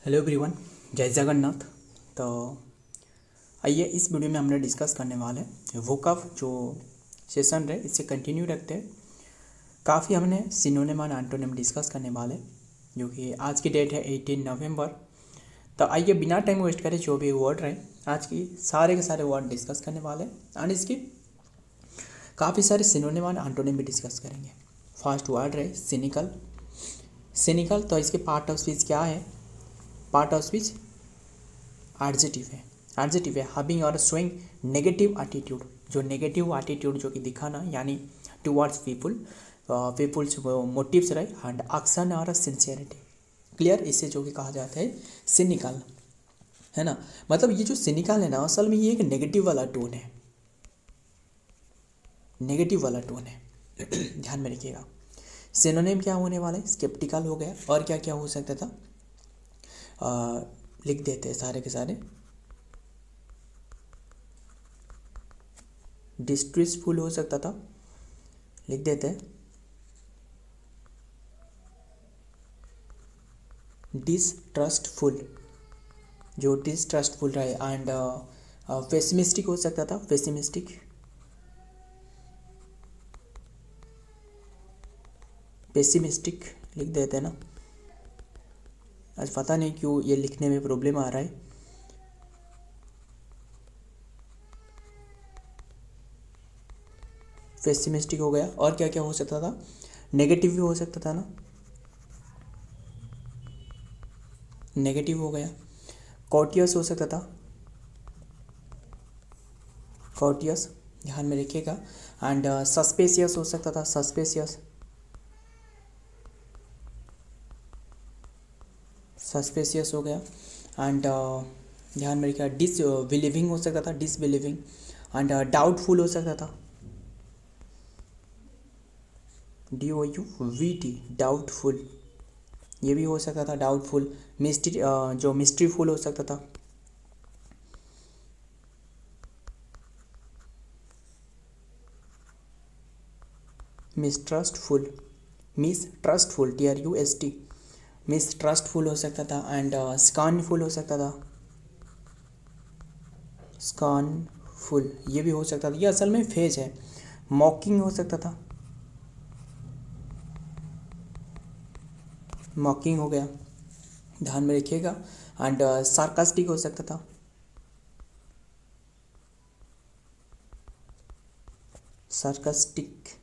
Hello everyone, जय जगन्नाथ। तो आइए इस वीडियो में हमने डिस्कस करने वाले हैं वोकैब जो सेशन रहे इससे कंटिन्यू रखते हैं। काफ़ी हमने सिनोनिम और एंटोनिम डिस्कस करने वाले जो कि आज की डेट है 18 नवंबर। तो आइए बिना टाइम वेस्ट करें जो भी वर्ड रहे आज की सारे के सारे वर्ड डिस्कस करने वाले एंड इसकी काफ़ी सारे सिनोनिम और एंटोनिम भी डिस्कस करेंगे। फर्स्ट वर्ड रहे सिनिकल। सिनिकल तो इसके पार्ट ऑफ स्पीच क्या है? पार्ट ऑफ स्पीच एडजेक्टिव है। एडजेक्टिव है हैविंग और शोइंग नेगेटिव एटीट्यूड, जो नेगेटिव एटीट्यूड जो कि दिखाना यानी टुवर्ड्स पीपुल्स मोटिव्स रहे एंड एक्शन और सिंसियरिटी। क्लियर? इससे जो कि कहा जाता है सिनिकल, है ना। मतलब ये जो सिनिकल है ना, असल में ये एक नेगेटिव वाला टोन है, नेगेटिव वाला टोन है। ध्यान में रखिएगा। सिनोनिम क्या होने वाला है? स्केप्टिकल हो गया, और क्या क्या हो सकता था लिख देते हैं सारे के सारे। डिस्ट्रेसफुल हो सकता था, लिख देते हैं। डिसट्रस्टफुल, जो डिसट्रस्टफुल रहे एंड पेसिमिस्टिक हो सकता था, पेसिमिस्टिक। पेसिमिस्टिक लिख देते हैं ना। आज पता नहीं क्यों ये लिखने में प्रॉब्लम आ रहा है। पेसिमिस्टिक हो गया, और क्या क्या हो सकता था? नेगेटिव भी हो सकता था ना, नेगेटिव हो गया। कॉटियस हो सकता था, कॉटियस, ध्यान में रखिएगा। एंड सस्पेशियस हो सकता था, सस्पेशियस, सस्पेशियस हो गया। एंड ध्यान में रखिएगा। डिसबिलीविंग हो सकता था, डिसबिलीविंग। एंड डाउटफुल हो सकता था, DOUVT, डाउटफुल, ये भी हो सकता था, डाउटफुल। मिस्ट्री, जो मिस्ट्रीफुल हो सकता था, मिसट्रस्टफुल, मिसट्रस्टफुल, TRUST, मिसट्रस्टफुल हो सकता था। एंड स्कॉर्नफुल हो सकता था, स्कॉर्नफुल, ये भी हो सकता था। ये असल में फेज है। मॉकिंग हो सकता था, मॉकिंग हो गया, ध्यान में रखिएगा। एंड सार्कास्टिक हो सकता था, सार्कास्टिक,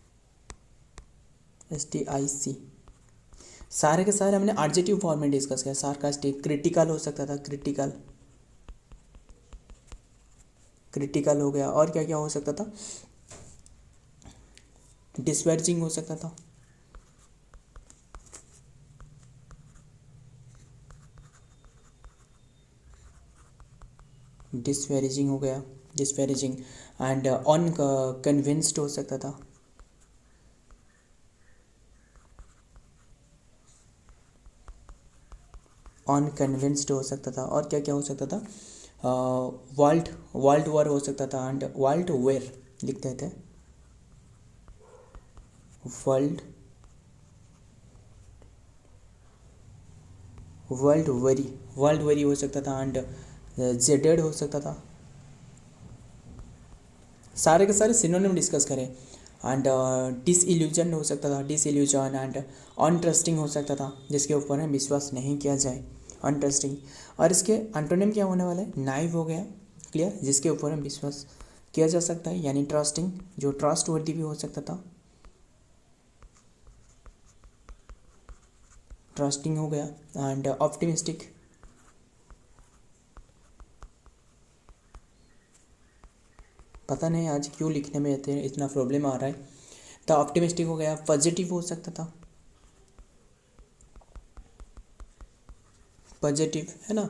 STIC। सारे के सारे हमने एडजेक्टिव फॉर्म में डिस्कस किया। सार्कास्टिक, क्रिटिकल हो सकता था, क्रिटिकल, क्रिटिकल हो गया। और क्या क्या हो सकता था? डिस्वर्जिंग हो सकता था, डिस्वेरिजिंग हो गया, डिस्वेरिजिंग। एंड अनकन्विंस्ड हो सकता था, अनकन्विंस्ड हो सकता था। और क्या क्या हो सकता था? वर्ल्ड, वर्ल्ड वॉर हो सकता था। एंड वर्ल्ड वेयर लिख देते हैं, world, world worry, world worry हो सकता था। एंड जेडेड हो सकता था। सारे के सारे सिनोनिम डिस्कस करें। एंड डिसइल्यूजन हो सकता था, डिसइल्यूजन। एंड अनट्रस्टिंग हो सकता था, जिसके ऊपर है विश्वास नहीं किया जाए, अनट्रस्टिंग। और इसके एंटोनिम क्या होने वाला है? नाइव हो गया, क्लियर, जिसके ऊपर हम विश्वास किया जा सकता है, यानी ट्रस्टिंग, जो ट्रस्ट वर्दी भी हो सकता था, ट्रस्टिंग हो गया। एंड ऑप्टिमिस्टिक, पता नहीं आज क्यों लिखने में इतना प्रॉब्लम आ रहा है। तो ऑप्टिमिस्टिक हो गया। पॉजिटिव हो सकता था, पॉजिटिव, है ना।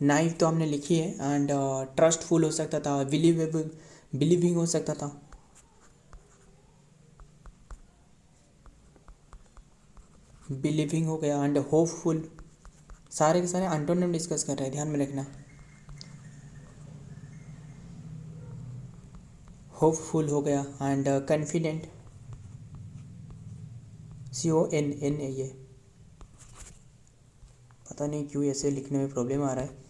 नाइव तो हमने लिखी है। एंड ट्रस्टफुल हो सकता था, बिलीवेबल, बिलीविंग हो सकता था, बिलीविंग हो गया। And hopeful. सारे के सारे एंटोनिम डिस्कस कर रहे हैं, ध्यान में रखना। होपफुल हो गया। एंड कॉन्फिडेंट, CONNA, ये पता नहीं क्यों ऐसे लिखने में प्रॉब्लम आ रहा है।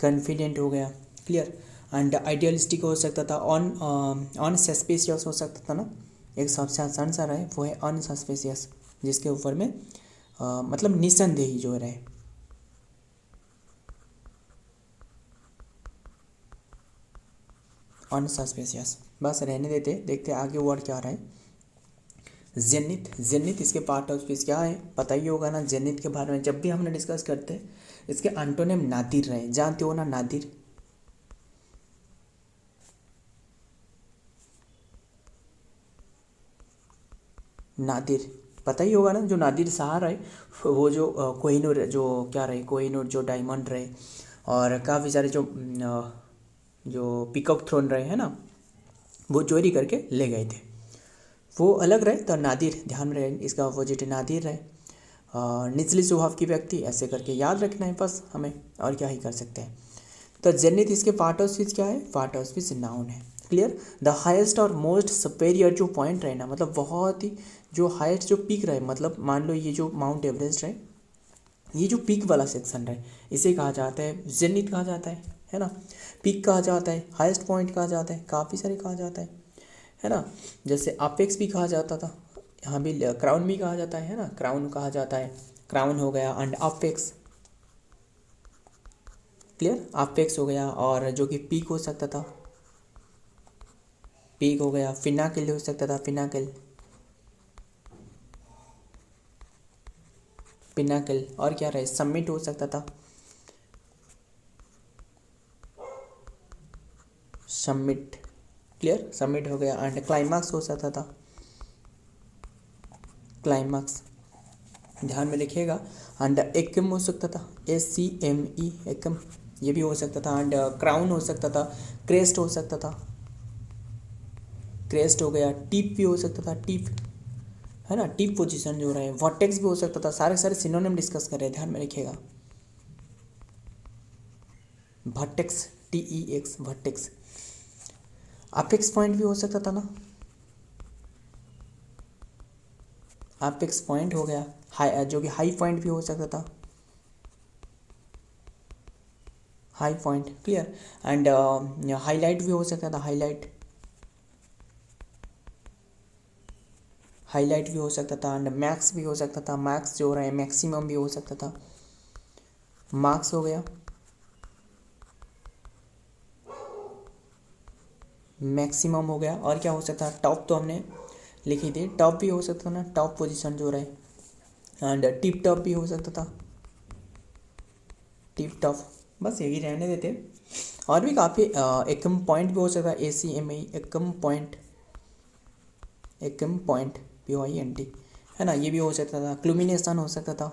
कॉन्फिडेंट हो गया, क्लियर। एंड आइडियलिस्टिक हो सकता था, ऑन सस्पिशियस हो सकता था ना, एक सबसे आसान सा रहा है वो है अनसस्पिशियस, जिसके ऊपर में मतलब निसंदेही जो रहे। अनसस्पिशियस बस रहने देते, देखते आगे वर्ड क्या आ रहा है। जेनिथ, जेनिथ इसके पार्ट ऑफ स्पीच क्या है पता ही होगा ना। जेनिथ के बारे में जब भी हमने डिस्कस करते हैं, इसके एंटोनिम नादिर रहे, जानते हो ना नादिर। नादिर पता ही होगा ना, जो नादिर शाह रहे वो जो कोहिनूर जो क्या रहे, कोहिनूर जो डायमंड रहे और काफ़ी सारे जो पिकॉक थ्रोन रहे हैं ना, वो चोरी करके ले गए थे, वो अलग रहे। तो नादिर ध्यान में रहे, इसका अपोजिट नादिर रहे। निचली स्वभाव की व्यक्ति, ऐसे करके याद रखना है बस हमें, और क्या ही कर सकते हैं। तो जेनिथ इसके पार्ट ऑफ स्पीच क्या है, पार्ट ऑफ स्पीच नाउन है, क्लियर। द हाईएस्ट और मोस्ट सुपेरियर जो पॉइंट रहे ना, मतलब बहुत ही जो हाईएस्ट जो पीक रहे, मतलब मान लो ये जो माउंट एवरेस्ट रहे, ये जो पीक वाला सेक्शन रहे, इसे कहा जाता है जेनिथ कहा जाता है ना। पीक कहा जाता है, हाईएस्ट पॉइंट कहा जाता है, काफ़ी सारे कहा जाता है ना। जैसे अपेक्स भी कहा जाता था, यहाँ भी क्राउन भी कहा जाता है ना, क्राउन कहा जाता है, क्राउन हो गया एंड अपेक्स, क्लियर। अपेक्स हो गया, और जो कि पीक हो सकता था, पीक हो गया। फिनाकिल हो सकता था, फिनाकिल, पिनाकिल। और क्या रहे, समिट हो सकता था, समिट, क्लियर, समिट हो गया। एंड क्लाइमैक्स हो सकता था, क्लाइमैक्स ध्यान में लिखिएगा। एंड एकम हो सकता था, ACME, एकम, ये भी हो सकता था। एंड क्राउन हो सकता था, क्रेस्ट हो सकता था, क्रेस्ट हो गया। टिप भी हो सकता था, टिप, है ना, टिप पोजीशन जो रहे। वर्टेक्स भी हो सकता था, सारे सारे सिनोनिम डिस्कस कर रहे हैं, ध्यान में रखिएगा। Vertex, TEX, vertex. Apex point भी हो सकता था ना, अपेक्स पॉइंट हो गया। हाई, जो कि हाई पॉइंट भी हो सकता था, high point, clear. And highlight भी हो सकता था, हाईलाइट, हाईलाइट भी हो सकता था। एंड मैक्स भी हो सकता था, मैक्स जो रहे, मैक्सिमम भी हो सकता था, मार्क्स हो गया, मैक्सिमम हो गया। और क्या हो सकता है, टॉप तो हमने लिखी थी, टॉप भी हो सकता था ना, टॉप पोजीशन जो रहे। एंड टिप टॉप भी हो सकता था, टिप टॉप। बस यही रहने देते, और भी काफ़ी एकम पॉइंट भी हो सकता है, ACME, एकम पॉइंट, एकम पॉइंट, POINT, है ना, ये भी हो सकता था। क्लूमिनेशन हो सकता था,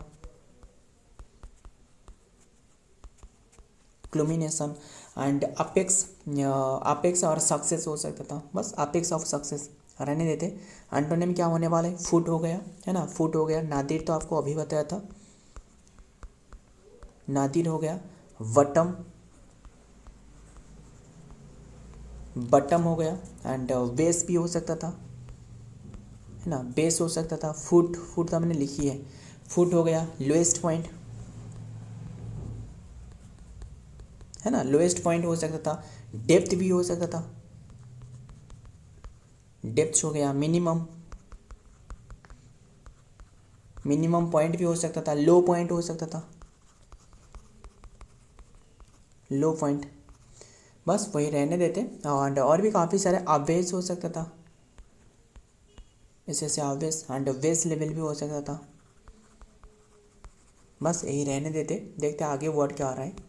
क्लूमिनेशन। एंड अपेक्स, अपेक्स और सक्सेस हो सकता था, बस अपेक्स ऑफ सक्सेस रहने देते। एंटोनिम क्या होने वाला है, फुट हो गया, है ना, फुट हो गया। नादिर तो आपको अभी बताया था, नादिर हो गया। वटम, बटम हो गया। एंड बेस भी हो सकता था, है ना, बेस हो सकता था। फुट, फुट तो हमने लिखी है, फुट हो गया। लोएस्ट पॉइंट, है ना, लोएस्ट पॉइंट हो सकता था। डेप्थ भी हो सकता था, डेप्थ हो गया। मिनिमम, मिनिमम पॉइंट भी हो सकता था। लो पॉइंट हो सकता था, लो पॉइंट। बस वही रहने देते। और भी काफ़ी सारे अवेज हो सकता था, ऐसे ऐसे अवेज। एंड वेस लेवल भी हो सकता था। बस यही रहने देते, देखते आगे वर्ड क्या आ रहा है।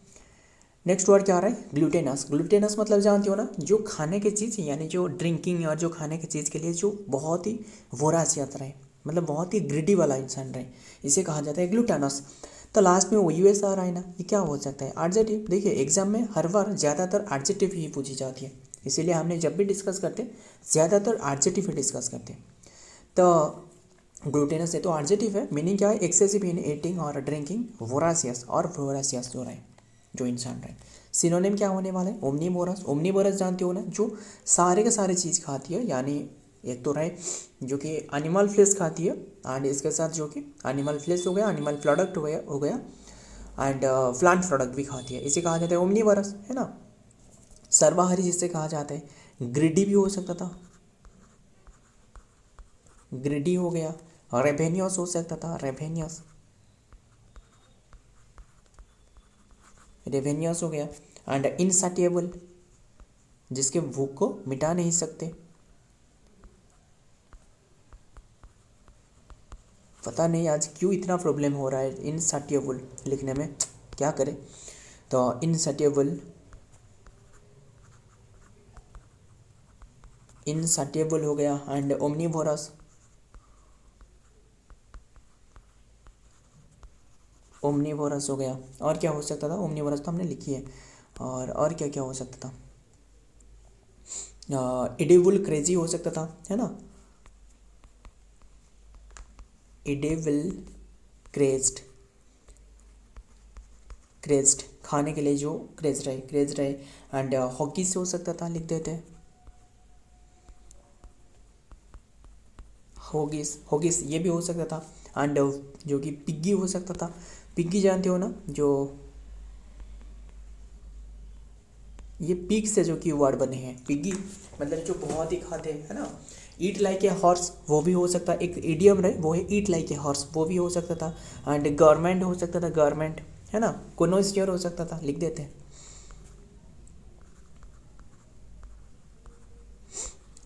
नेक्स्ट वर्ड क्या आ रहा है, ग्लूटेनस। ग्लूटेनस मतलब जानते हो ना, जो खाने की चीज़, यानी जो ड्रिंकिंग और जो खाने की चीज़ के लिए जो बहुत ही वोरासियत रहे, मतलब बहुत ही ग्रिडी वाला इंसान रहे, इसे कहा जाता है ग्लूटेनस। तो लास्ट में वो US आ रहा है ना, ये क्या हो सकता है, एडजेक्टिव। देखिए एग्जाम में हर बार ज़्यादातर एडजेक्टिव ही पूछी जाती है, इसीलिए हमने जब भी डिस्कस करते ज़्यादातर एडजेक्टिव ही डिस्कस करते। तो ग्लूटेनस है तो एडजेक्टिव है, मीनिंग क्या है, एक्सेसिव इन ईटिंग और ड्रिंकिंग, वोरासियस, और वोरासियस जो रहे, जो इंसान रहे। सिनोनिम क्या होने वाला है, ओमनीवोरस। ओमनीवोरस जानते हो ना, जो सारे के सारे चीज़ खाती है, यानी एक तो रहे जो कि एनिमल फ्लेश खाती है, एंड इसके साथ जो कि एनिमल फ्लेश हो गया, एनिमल प्रोडक्ट हो गया एंड प्लांट प्रोडक्ट भी खाती है, इसे कहा जाता है ओमनीवरस, है ना। सर्वाहारी जिससे कहा जाता है, ग्रिडी भी हो सकता था, ग्रिडी हो गया, रेवेनियस हो सकता था, रेवेनियस, रेवेनियस हो गया, एंड इनसाटिएबल जिसके भूख को मिटा नहीं सकते। पता नहीं आज क्यों इतना प्रॉब्लम हो रहा है इनसाटिएबल लिखने में, क्या करें। तो इनसाटिएबल, इनसाटिएबल हो गया, एंड ओमनीवोरस, ओमनीवोरस हो गया। और क्या हो सकता था, ओमनीवोरस तो हमने लिखी है, और क्या क्या हो सकता था, इडेबल क्रेजी हो सकता था, है ना, इडेबल क्रेज्ड, क्रेज्ड खाने के लिए जो क्रेज रहे, एंड हॉकी से हो सकता था, लिख देते हैं होगिस, होगिस ये भी हो सकता था, एंड जो कि पिग्गी हो सकता था। पिग्गी जानते हो ना, जो ये पिग से जो कि वर्ड बने हैं, पिग्गी मतलब जो बहुत ही खाते हैं, है ना। ईट लाइक ए हॉर्स वो भी हो सकता है, एक इडियम रहे वो है ईट लाइक ए हॉर्स, वो भी हो सकता था, एंड गवर्नमेंट हो सकता था, गवर्नमेंट, है ना, कोनोस्टियर हो सकता था, लिख देते हैं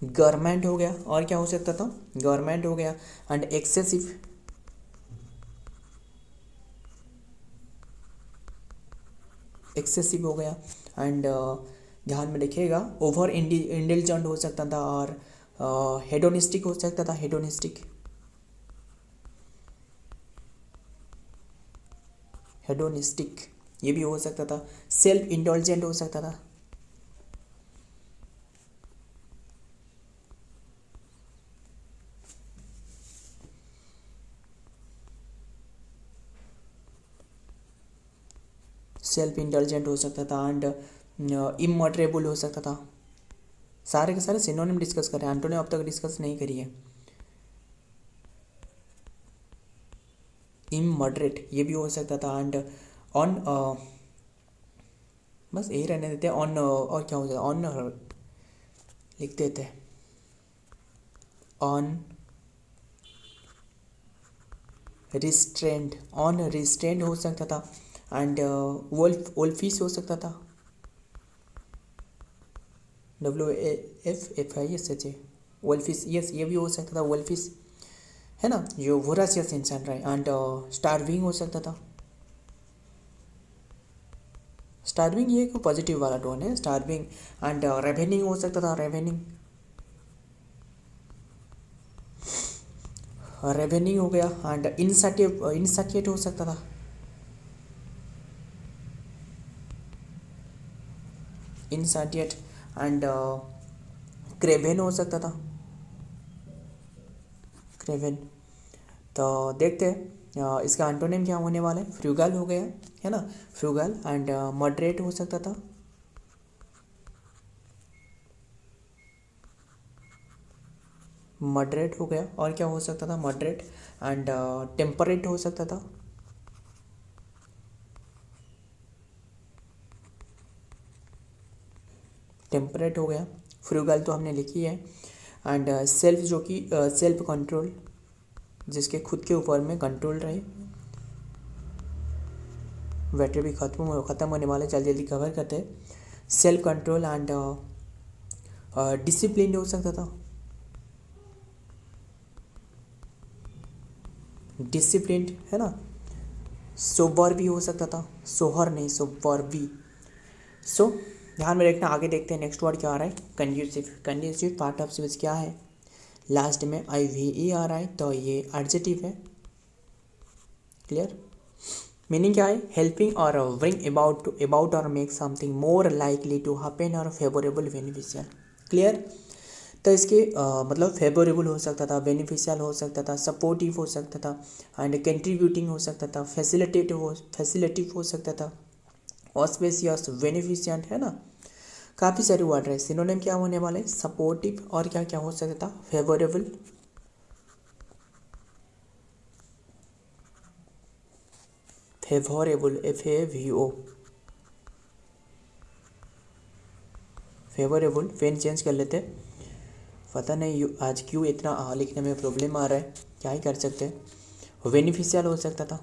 गवर्नमेंट हो गया। और क्या हो सकता था, गवर्नमेंट हो गया, एंड एक्सेसिव, एक्सेसिव हो गया, एंड ध्यान में रखिएगा ओवर इंटेलिजेंट हो सकता था, और हेडोनिस्टिक हो सकता था, हेडोनिस्टिक, हेडोनिस्टिक ये भी हो सकता था, सेल्फ इंडल्जेंट हो सकता था, सेल्फ इंडल्जेंट हो सकता था, एंड इमोडरेबल हो सकता था। सारे के सारे सिनोनिम डिस्कस करें, एंटोनिम अब तक डिस्कस नहीं करी है। इमॉडरेट ये भी हो सकता था, एंड ऑन, बस यही रहने देते हैं, ऑन, और क्या हो जाता है, ऑन लिख देते हैं, ऑन रिस्ट्रेंड, ऑन रिस्ट्रेंड हो सकता था, एंड वोल्फिश हो सकता था, WAFFISH, वोल्फिश, यस ये भी हो सकता था, वोल्फिश, है ना, जो वोरासियस इंसान रहे, एंड स्टार्विंग हो सकता था, स्टार्विंग ये एक पॉजिटिव वाला टोन है, स्टार्विंग, एंड रेवेनिंग हो सकता था, रेवेनिंग, रेवेनिंग हो गया, एंड इंसाटिएट हो सकता था, इंसाटिएट, एंड क्रेवेन हो सकता था, क्रेवेन। तो देखते हैं इसका एंटोनिम क्या होने वाला है, फ्रूगल हो गया, है ना, फ्रूगल, एंड मॉडरेट हो सकता था, मॉडरेट हो गया। और क्या हो सकता था, मॉडरेट, एंड टेम्परेट हो सकता था, टेम्परेट हो गया। फ्रूगल तो हमने लिखी है, एंड सेल्फ जो कि सेल्फ कंट्रोल, जिसके खुद के ऊपर में कंट्रोल रहे, बैटरी भी ख़त्म होने वाले, जल्दी जल्दी कवर करते हैं। सेल्फ कंट्रोल, एंड डिसिप्लिन हो सकता था, डिसिप्लिन, है ना, सोबर भी हो सकता था, सोहर नहीं, सोबर भी। सो ध्यान में रखना, आगे देखते हैं नेक्स्ट वर्ड क्या आ रहा है, conducive. Conducive part of speech क्या है, लास्ट में IVE आ रहा है, तो ये एडजेक्टिव है, क्लियर। मीनिंग क्या है, हेल्पिंग और ब्रिंग अबाउट और make something more likely to happen और फेवरेबल बेनिफिशियल, क्लियर। तो इसके मतलब फेवरेबल हो सकता था, बेनिफिशियल हो सकता था, सपोर्टिव हो सकता था, एंड कंट्रीब्यूटिंग हो सकता था, फैसिलिटेटिव हो सकता था, ऑस्पेशियस, बेनिफिशियंट, है ना, काफ़ी सारे वर्ड रहे। सिनोनिम क्या होने वाले, सपोर्टिव और क्या क्या हो सकता था, favourable, favourable, FAVO, favourable. Pen change कर लेते, पता नहीं आज क्यों इतना लिखने में प्रॉब्लम आ रहा है, क्या ही कर सकते हैं। बेनिफिशियल हो सकता था,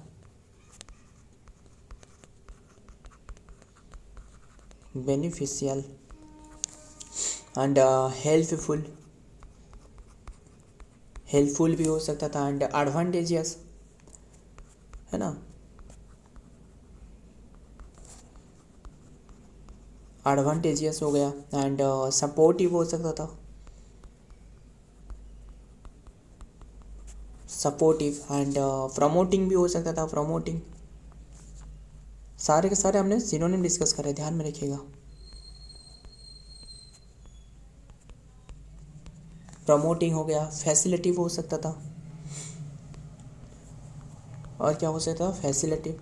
बेनिफिशियल, एंड हेल्पफुल, हेल्पफुल भी हो सकता था, एंड एडवांटेजियस, है ना, एडवांटेजियस हो गया, एंड सपोर्टिव हो सकता था, सपोर्टिव, एंड प्रमोटिंग भी हो सकता था, प्रमोटिंग। सारे के सारे हमने सिनोनिम डिस्कस करे, ध्यान में रखिएगा। प्रमोटिंग हो गया, फैसिलिटिव हो सकता था, और क्या हो सकता था, फैसिलिटिव,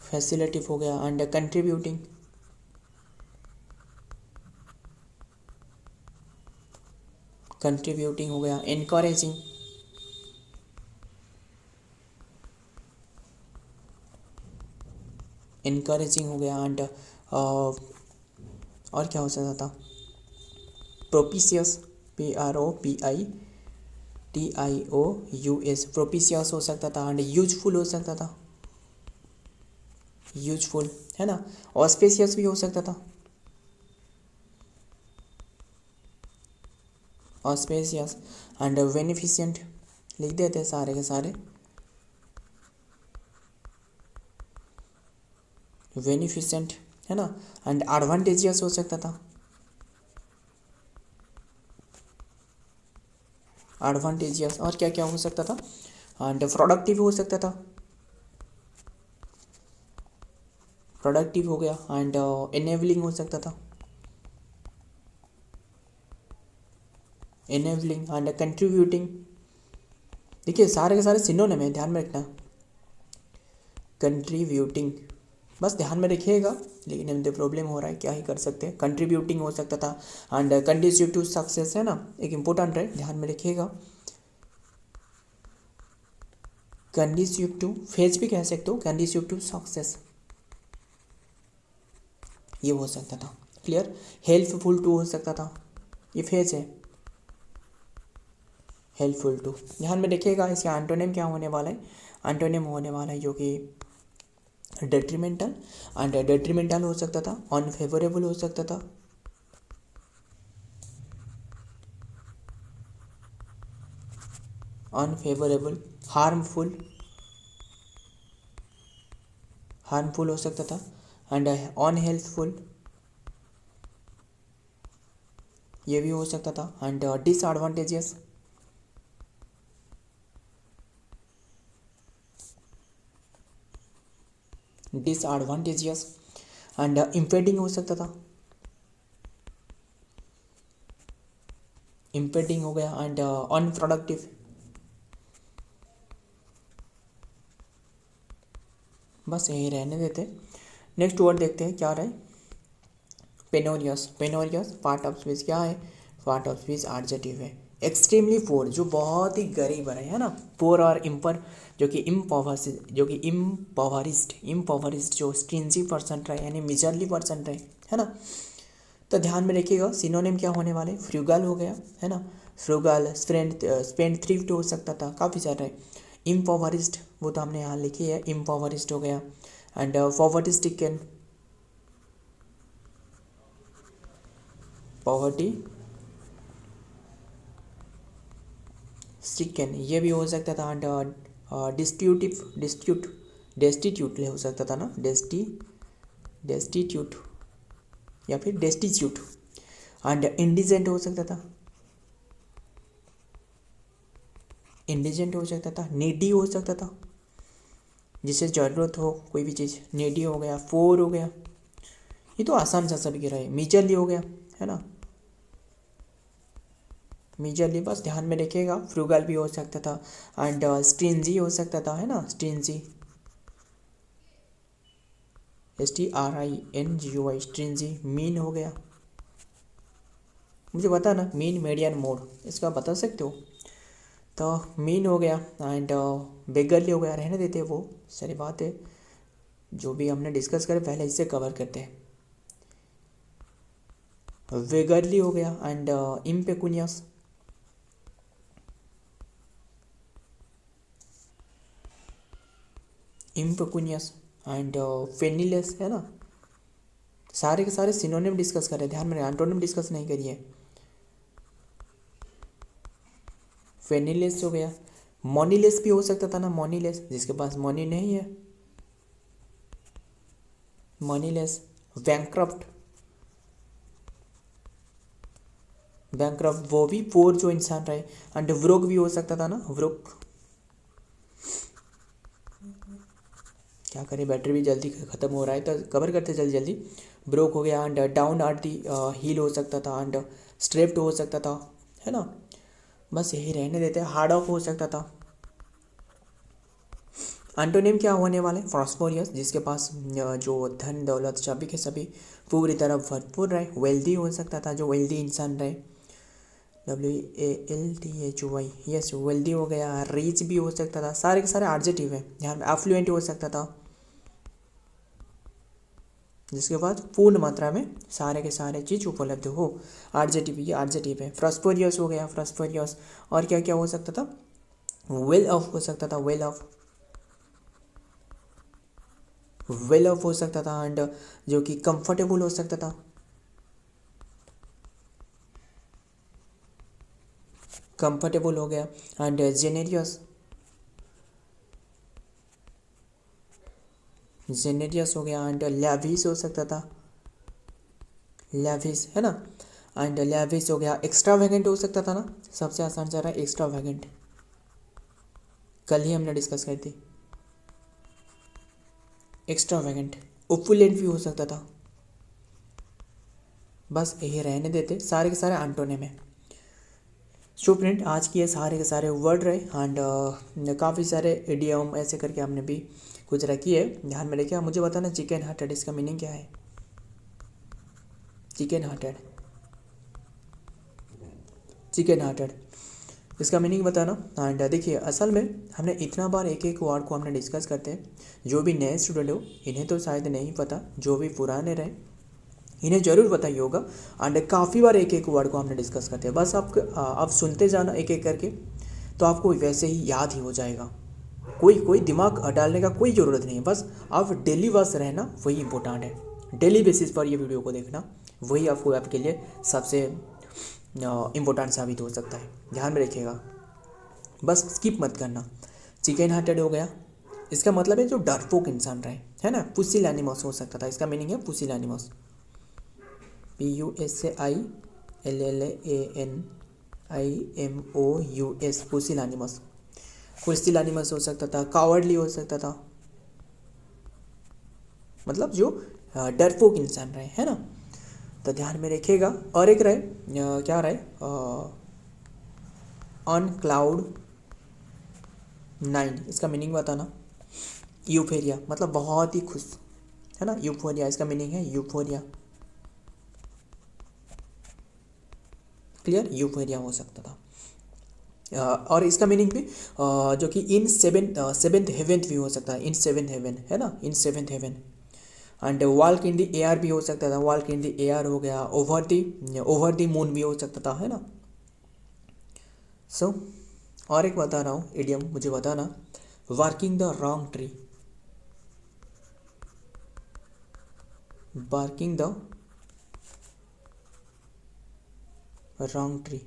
फैसिलिटिव हो गया, एंड कंट्रीब्यूटिंग, कंट्रीब्यूटिंग हो गया, इनकरेजिंग, इनकरेजिंग हो गया, एंड और क्या हो सकता था, प्रोपिशियस, PROPITIOUS, प्रोपिशियस हो सकता था, एंड यूजफुल हो सकता था, यूजफुल, है ना, ऑस्पेशियस भी हो सकता था, ऑस्पेशियस, एंड बेनिफिशिएंट लिख देते हैं सारे के सारे, बेनिफिशिएंट, है ना, एंड एडवांटेजियस हो सकता था, एडवांटेजियस, और क्या क्या हो सकता था, एंड प्रोडक्टिव हो सकता था, प्रोडक्टिव हो गया, एंड इनेबलिंग हो सकता था, इनेबलिंग, एंड कंट्रीब्यूटिंग। देखिए सारे के सारे सिनोनिम है, ध्यान में रखना, कंट्रीब्यूटिंग, बस ध्यान में रखिएगा, लेकिन इनमें प्रॉब्लम हो रहा है, क्या ही कर सकते हैं। कंट्रीब्यूटिंग हो सकता था, एंड कंडीसिव टू सक्सेस, है ना, एक इंपॉर्टेंट है, ध्यान में रखिएगा। कंडीसिव टू, फेज भी कह सकते हो, कंडीसिव टू सक्सेस, ये हो सकता था, क्लियर। हेल्पफुल टू हो सकता था, ये फेज है, हेल्पफुल टू, ध्यान में रखिएगा। इसका एंटोनिम क्या होने वाला है, एंटोनिम होने वाला है जो कि डेट्रीमेंटल, एंड डेट्रीमेंटल हो सकता था, अनफेवरेबल हो सकता था, अनफेवरेबल, हार्मफुल, हार्मफुल हो सकता था, एंड अनहेल्पफुल, ये भी हो सकता था, and disadvantageous, disadvantageous, and impending हो सकता था, इम्पेडिंग हो गया, एंड अनप्रोडक्टिव। बस यही रहने देते, नेक्स्ट वर्ड देखते हैं क्या रहा है, पेनोरियस, पेनोरियस पार्ट ऑफ स्पीच क्या है, पार्ट ऑफ स्पीच एडजेक्टिव है। एक्सट्रीमली पोर, जो बहुत ही गरीब है ना, पोर और इम्पर, जो कि इम्पॉवरिस्ड, जो स्ट्रिंजी पर्सन रहे, यानी मिजरली पर्सन रहे, है ना। तो ध्यान में रखिएगा, सिनोनिम क्या होने वाले, फ्रूगल हो गया, है ना, फ्रूगल, स्पेंड थ्रिफ्ट हो सकता था, काफ़ी सारे। इम्पॉवरिस्ड, वो तो हमने यहाँ लिखी है, इम्पॉवरिस्ड हो गया, एंड पॉवर्टी स्टिकन, पॉवर्टी स्टिकन, ये भी हो सकता था, एंड डेस्टिट्यूट हो सकता था ना, डेस्टिट्यूट, या फिर डेस्टिट्यूट, एंड इंडिजेंट हो सकता था, इंडिजेंट हो सकता था, नीडी हो सकता था, जिसे ज़रूरत हो कोई भी चीज़, नीडी हो गया, फोर हो गया, ये तो आसान सा सभी गिरा है, मीजरली हो गया, है ना, मीजरली, बस ध्यान में रखिएगा। फ्रूगल भी हो सकता था, एंड स्ट्रिंजी हो सकता था, है ना, स्ट्रिंजी, STRINGY स्ट्रिंजी। मीन हो गया, मुझे बता ना, मीन मीडियन मोड इसका बता सकते हो। तो मीन हो गया एंड बेगरली हो गया, रहने देते वो सारी बात है जो भी हमने डिस्कस करे पहले इससे कवर करते हैं। वेगरली हो गया एंड इम्पेकुनियस, इम्पेकुनियस एंड फेनिलेस है ना। सारे के सारे सिनोनिम डिस्कस कर रहे हैं, ध्यान में, एंटोनिम डिस्कस नहीं करिए। फेनिलेस हो गया, मोनीलेस भी हो सकता था ना, मोनीलेस जिसके पास मनी नहीं है, मनीलेस। बैंक्रप्ट, बैंक्रप्ट वो भी पोर जो इंसान रहे। एंड व्रोक भी हो सकता था ना, व्रोक। क्या करें, बैटरी भी जल्दी ख़त्म हो रहा है तो कवर करते जल्दी जल्दी। ब्रोक हो गया and down at the heel हो सकता था एंड स्ट्रेप्ड हो सकता था, है ना। बस यही रहने देते हैं। हार्ड ऑफ हो सकता था। एंटोनिम क्या होने वाले, प्रॉस्पेरियस जिसके पास जो धन दौलत सभी के सभी पूरी तरह भरपूर रहे। वेल्दी हो सकता था, जो वेल्दी इंसान रहे, WALTHY, यस वेल्दी हो गया। रिच भी हो सकता था, सारे के सारे एडजेक्टिव है ध्यान में। एफ्लुएंट हो सकता था, जिसके बाद पूर्ण मात्रा में सारे के सारे चीज़ उपलब्ध हो, एडजेक्टिव, ये एडजेक्टिव है। प्रॉस्पेरियस हो गया, प्रॉस्पेरियस। और क्या क्या हो सकता था, वेल ऑफ हो सकता था, वेल ऑफ, वेल ऑफ हो सकता था एंड जो कि कंफर्टेबल हो सकता था, कंफर्टेबल हो गया। एंड जेनेरियस, जेनेरियस हो गया। एंड लैविश हो सकता था, लैविश है ना। एंड लैविश हो गया। एक्स्ट्रा वैगेंट हो सकता था ना, सबसे आसान जा रहा है एक्स्ट्रा वैगेंट, कल ही हमने डिस्कस करी थी। एक्स्ट्रा वैगेंट, ओपुलेंट भी हो सकता था। बस यही रहने देते, सारे के सारे एंटोनिम है। स्टूडेंट आज की ये सारे के सारे वर्ड रहे एंड काफ़ी सारे इडियम ऐसे करके हमने भी कुछ रखी है, ध्यान में रखिए। मुझे बताना चिकन हार्टेड इसका मीनिंग क्या है। चिकन हार्टेड, चिकन हार्टेड इसका मीनिंग बताना। एंड देखिए असल में हमने इतना बार एक एक वर्ड को हमने डिस्कस करते हैं। जो भी नए स्टूडेंट हो इन्हें तो शायद नहीं पता, जो भी पुराने रहे इन्हें ज़रूर पता ही होगा। एंड काफ़ी बार एक एक वर्ड को हमने डिस्कस करते हैं। बस आप सुनते जाना एक एक करके, तो आपको वैसे ही याद ही हो जाएगा। कोई दिमाग डालने का कोई ज़रूरत नहीं है, बस आप डेली बस रहना वही इंपॉर्टेंट है। डेली बेसिस पर ये वीडियो को देखना, वही आपको आपके लिए सबसे इम्पोर्टेंट साबित हो सकता है, ध्यान में रखिएगा। बस स्किप मत करना। चिकन हार्टेड हो गया, इसका मतलब है जो डरपोक इंसान रहे, है ना। पुसिलैनिमस हो सकता था, इसका मीनिंग है पुसिलैनिमस, PUSILLANIMOUS, पुसिलैनिमस। पुसिलैनिमस हो सकता था। कावर्डली हो सकता था, मतलब जो डरपोक इंसान रहे, है ना। तो ध्यान में रखिएगा। और एक रहे क्या रहे, ऑन क्लाउड 9, इसका मीनिंग बताना। यूफोरिया मतलब बहुत ही खुश, है ना। यूफोरिया इसका मीनिंग है यूफोरिया, क्लियर, यूफोरिया हो सकता था। और इसका मीनिंग भी जो कि इन सेवेंथ हेवन भी हो सकता है, इन सेवेंथ हेवन, है ना, in seventh heaven. And walk in the air भी हो सकता था, वॉल्क इन द एयर हो गया। ओवर द मून भी हो सकता था, है ना। सो और एक बता रहा हूँ इडियम, मुझे बताना। Working the wrong tree, barking the wrong tree,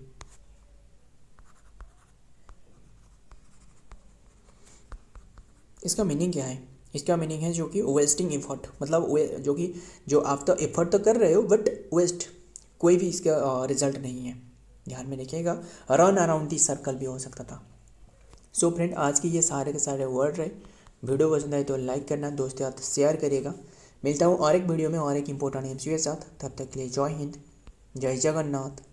इसका मीनिंग क्या है। इसका मीनिंग है जो कि वेस्टिंग एफर्ट, मतलब जो कि जो आप तो एफर्ट तो कर रहे हो बट वेस्ट, कोई भी इसका रिजल्ट नहीं है, ध्यान में रखिएगा। रन अराउंड दी सर्कल भी हो सकता था। सो फ्रेंड आज की ये सारे के सारे वर्ड रहे। वीडियो पसंद आए तो लाइक करना, दोस्तों के साथ शेयर करिएगा। मिलता हूँ और एक वीडियो में और एक इंपॉर्टेंट एमसीक्यू के साथ, तब तक के लिए जय हिंद, जय जगन्नाथ।